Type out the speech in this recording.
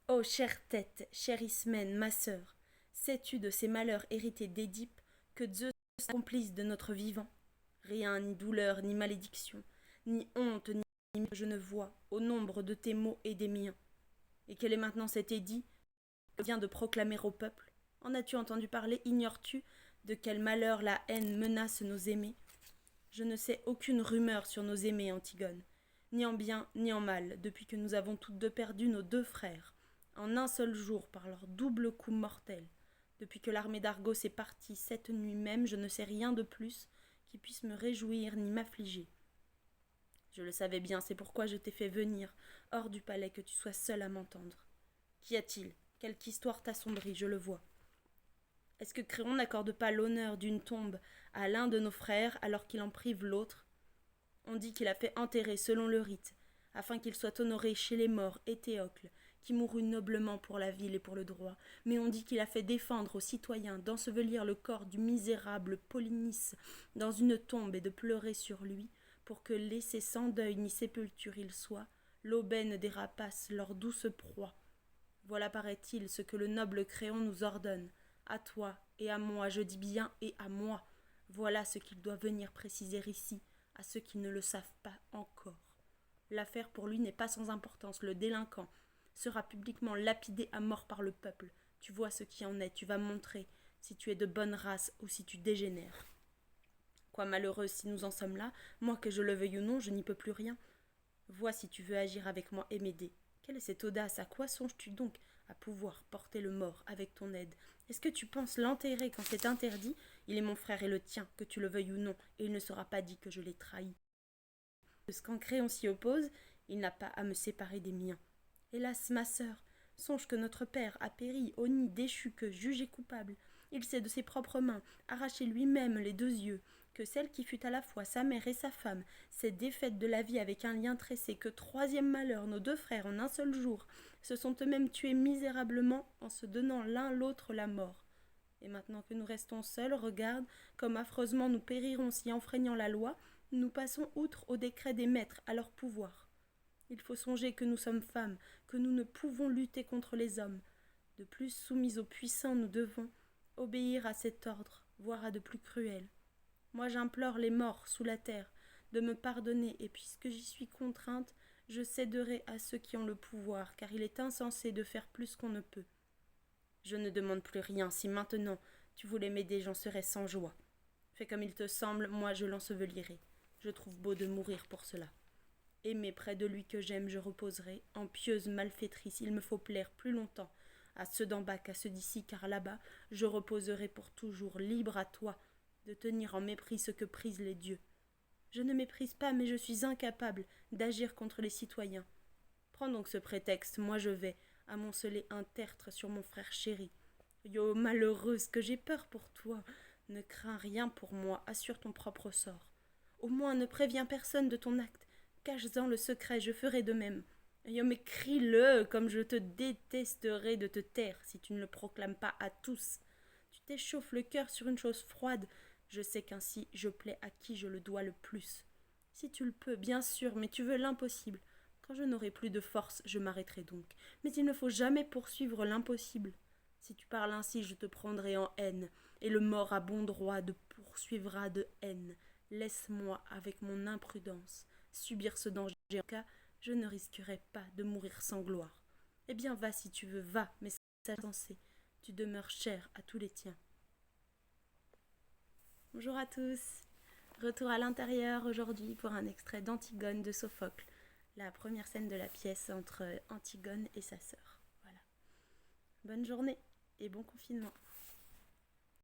Ô chère tête, chère Ismène, ma sœur, sais-tu de ces malheurs hérités d'Édipe que Zeus accomplisse de notre vivant? Rien, ni douleur, ni malédiction, ni honte, ni que je ne vois au nombre de tes mots et des miens. Et quel est maintenant cet édit que vient de proclamer au peuple? En as-tu entendu parler? Ignores-tu de quel malheur la haine menace nos aimés? Je ne sais aucune rumeur sur nos aimés, Antigone, ni en bien ni en mal, depuis que nous avons toutes deux perdu nos deux frères, en un seul jour par leur double coup mortel. Depuis que l'armée d'Argos est partie cette nuit même, je ne sais rien de plus qui puisse me réjouir ni m'affliger. Je le savais bien, c'est pourquoi je t'ai fait venir hors du palais, que tu sois seul à m'entendre. Qu'y a-t-il? Quelque histoire t'assombrit, je le vois. Est-ce que Créon n'accorde pas l'honneur d'une tombe à l'un de nos frères alors qu'il en prive l'autre? On dit qu'il a fait enterrer selon le rite, afin qu'il soit honoré chez les morts Éthéocle, qui mourut noblement pour la ville et pour le droit, mais on dit qu'il a fait défendre aux citoyens d'ensevelir le corps du misérable Polynice dans une tombe et de pleurer sur lui, pour que, laissé sans deuil ni sépulture il soit, l'aubaine des rapaces leur douce proie. Voilà, paraît-il, ce que le noble Créon nous ordonne. À toi et à moi, je dis bien et à moi. Voilà ce qu'il doit venir préciser ici, à ceux qui ne le savent pas encore. L'affaire pour lui n'est pas sans importance. Le délinquant sera publiquement lapidé à mort par le peuple. Tu vois ce qui en est, tu vas montrer si tu es de bonne race ou si tu dégénères. Quoi, malheureuse, si nous en sommes là, moi que je le veuille ou non, je n'y peux plus rien. Vois si tu veux agir avec moi et m'aider. Quelle est cette audace? À quoi songes-tu donc? À pouvoir porter le mort avec ton aide. Est-ce que tu penses l'enterrer quand c'est interdit? Il est mon frère et le tien, que tu le veuilles ou non, et il ne sera pas dit que je l'ai trahi. Quand Créon s'y oppose, il n'a pas à me séparer des miens. Hélas, ma sœur, songe que notre père a péri au nid déchu que, jugé coupable, il s'est de ses propres mains arraché lui-même les deux yeux, que celle qui fut à la fois sa mère et sa femme s'est défaite de la vie avec un lien tressé, que troisième malheur, nos deux frères en un seul jour se sont eux-mêmes tués misérablement en se donnant l'un l'autre la mort. Et maintenant que nous restons seuls, regarde comme affreusement nous périrons si enfreignant la loi, nous passons outre au décret des maîtres, à leur pouvoir. Il faut songer que nous sommes femmes, que nous ne pouvons lutter contre les hommes. De plus soumis aux puissants, nous devons obéir à cet ordre, voire à de plus cruels. Moi j'implore les morts sous la terre de me pardonner, et puisque j'y suis contrainte, je céderai à ceux qui ont le pouvoir, car il est insensé de faire plus qu'on ne peut. Je ne demande plus rien, si maintenant tu voulais m'aider, j'en serais sans joie. Fais comme il te semble, moi je l'ensevelirai. Je trouve beau de mourir pour cela. Aimé près de lui que j'aime, je reposerai. En pieuse malfaitrice, il me faut plaire plus longtemps à ceux d'en bas qu'à ceux d'ici, car là-bas, je reposerai pour toujours, libre à toi de tenir en mépris ce que prisent les dieux. Je ne méprise pas, mais je suis incapable d'agir contre les citoyens. Prends donc ce prétexte, moi je vais amonceler un tertre sur mon frère chéri. Yo, malheureuse, que j'ai peur pour toi. Ne crains rien pour moi, assure ton propre sort. Au moins ne préviens personne de ton acte. Cache-en le secret, je ferai de même. Yo, mais crie-le, comme je te détesterai de te taire si tu ne le proclames pas à tous. Tu t'échauffes le cœur sur une chose froide. Je sais qu'ainsi je plais à qui je le dois le plus. Si tu le peux, bien sûr, mais tu veux l'impossible. Quand je n'aurai plus de force, je m'arrêterai donc. Mais il ne faut jamais poursuivre l'impossible. Si tu parles ainsi, je te prendrai en haine, et le mort a bon droit de poursuivra de haine. Laisse-moi, avec mon imprudence, subir ce danger. En cas, je ne risquerai pas de mourir sans gloire. Eh bien, va si tu veux, va, mais sache penser, tu demeures cher à tous les tiens. Bonjour à tous. Retour à l'intérieur aujourd'hui pour un extrait d'Antigone de Sophocle, la première scène de la pièce entre Antigone et sa sœur. Voilà. Bonne journée et bon confinement.